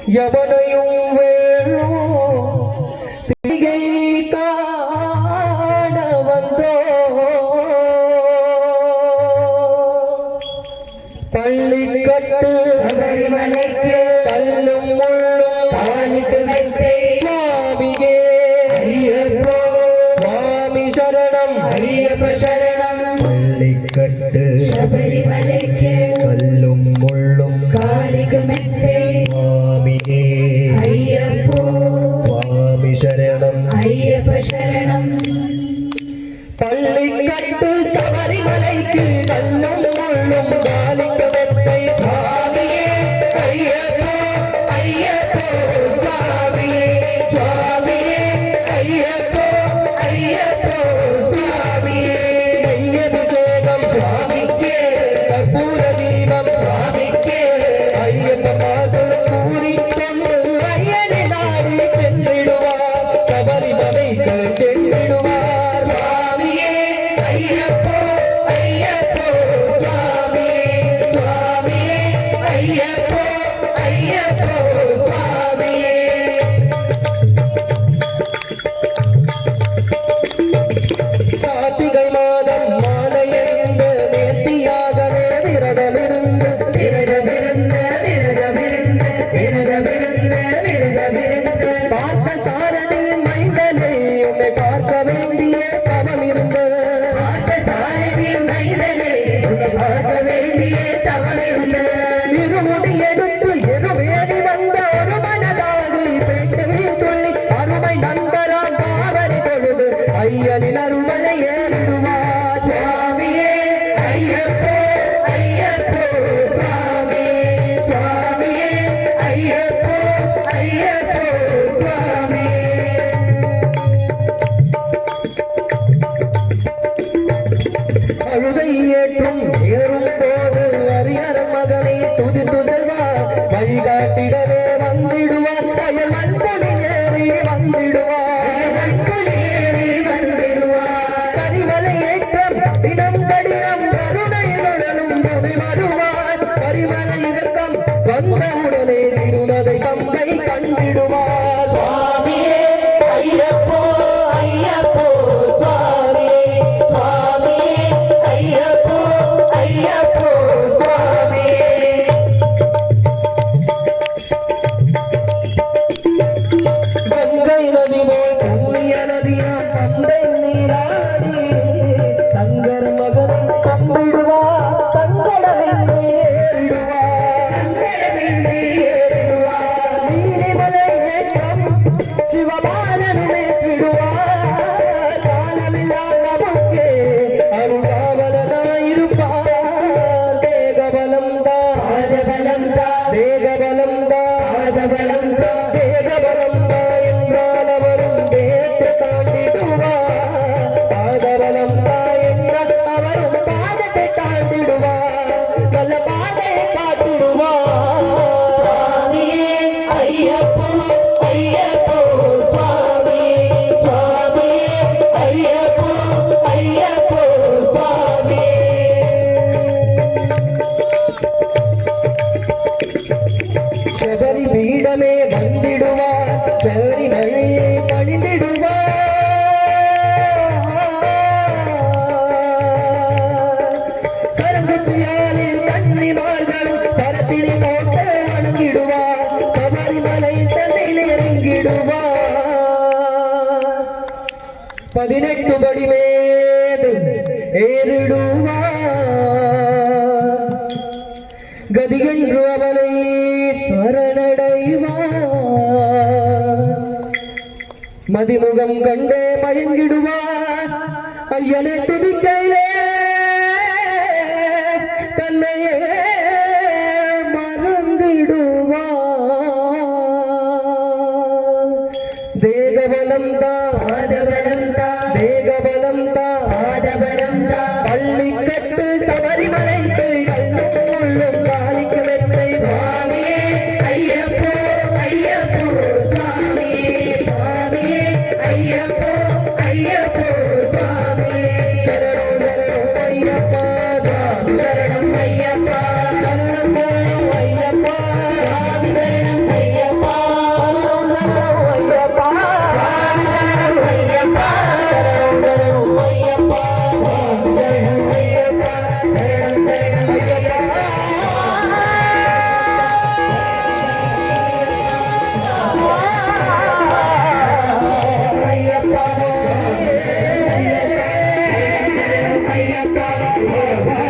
எவனையும் வெல்லும் திகை காண வந்தோ பள்ளிக்கட்டு சபரிமலைக்கு கல்லும் முள்ளும் காலுக்கு மெத்தை சுவாமியே ஐயப்போ சுவாமி சரணம் ஐயப்ப சரணம் பள்ளிக்கட்டு சபரிமலைக்கு கல்லும் முள்ளும் காலுக்கு மெத்தை சுவாமியே ஐயப்போ சுவாமி சரணம் ஐயப்ப சரணம் பள்ளிக்கட்டு சபரிமலைக்கு கல்லும் முள்ளும் காலிக்க மெத்தை சுவாமியே ஐயப்போ ஐயப்போ சுவாமியே சுவாமியே ஐயப்போ ஐயப்போ சுவாமியே நெய்யபிஷேகம் சுவாமிக்கே கற்பூர தீபம் சுவாமிக்கே ஐயப்ப பாதம் கூறி கொண்டு ஐயனை நாடி சென்றிடுவார் சபரிமலைக்கு சென்றிடுவார் சுவாமியே ஐயப்போ ஐயப்போ சுவாமியே சுவாமியே ஐயப்போ ஐயப்போ சுவாமியே கார்த்திகை மாதம் மாலையணிந்து நேர்த்தியாகவே விரதமிருந்து விரதமிருந்த விரதமிருந்த விரதமிருந்த விரதமிருந்த பார்த்த சாரதியின் மைந்தனை உன்னை பார்க்க வேண்டிய தவம் இருந்தது பார்த்த சாரதி மைதனே உன்னை பார்க்க வேண்டிய தவமிருந்த இருமுடி எடுத்து இருவேடி வந்த ஒரு மனதாகி பெற்று துள்ளி அருமை நண்பராம் பாவரி தொழுது ஐயனின் அருமலை ஏறிடுவார் சுவாமியே ஐயப்போ ஐயப்போ சுவாமியே சுவாமியே ஐயப்போ ஐயப்போ சுவாமியே அழுதை ஏற்றும் ஏறும் போது அரியர் மகனை துதித்து செல்வார் வழிகாட்டிடவே வந்திடுவார் அயல் அன்பொழி ஏறி வந்திடுவார் ஏறி வந்திடுவார் கரிமலை ஏற்றம் தினம் கடினம் கருணையுடனும் துணை வருவார் கரிமலை இறக்கம் வந்தவுடனே திருநதை கம்பை கண்டிடுவார் சுவாமியே ஐயப்போ ஐயப்போ சுவாமியே சுவாமியே ஐயப்போ ஐயப்போ சுவாமியே கங்கை நதி போல் புண்ணிய நதியாம் பம்பை நீராடி தங்கர் மகனை கம்பிடுவார் சங்கடமென்று ஏறிடுவார் சங்கடமின்றி ஏறிடுவார் நீலிமலை ஏற்றம் சிவபாலன் ஏற்றிடுவார் காலமில்லா நமக்கே அருகாவலனாயிருப்பார் தேகபலம் தான் பாதபலம் தா தேகபலம் தான் பாதபலம் தா தேகபலம் தான் என்றால் அவரும் தேற்று தாண்டிடுவார் பாதபலம் தான் என்றால் அவரும் பாதத்தை தாண்டிடுவார் நல்ல பாதையை காட்டிடுவார் சுவாமியே ஐயப்போ ஐயப்போ சுவாமியே சுவாமியே ஐயப்போ ஐயப்போ சுவாமியே சபரி பீடமே வந்திடுவார் சபரி மழையை பணிந்திடுவார் சரங்குத்தியாலில் கன்னிமார்களும் சரத்தினை போட்டு வணங்கிடுவார் சபரிமலை தன்னில் இறங்கிடுவார் 18 படி மேது ஏறிடுவார் கதியென்று அவனை சரணடைவார் மதிமுகம் கண்டே மயங்கிடுவார் ஐயனை துதிக்கையிலே தன்னையே மறந்திடுவார் தேகபலம் தான் பாதபலம் தா தேகபலம் தான் பாதபலம் தா பள்ளிக்கட்டு சபரிமலைக்கு கல்லும் முள்ளும் காலிக்கு மெத்தை சுவாமியே ஐயப்போ ஐயப்போ சுவாமியே சுவாமியே ஐயப்போ ஐயப்போ சுவாமியே சரணம் சரணம் ஐயப்பா சுவாமி சரணம் ஐயப்பா சரணம் சரணம் ஐயப்பா சுவாமி சரணம் ஐயப்பா ஐயப்பா வா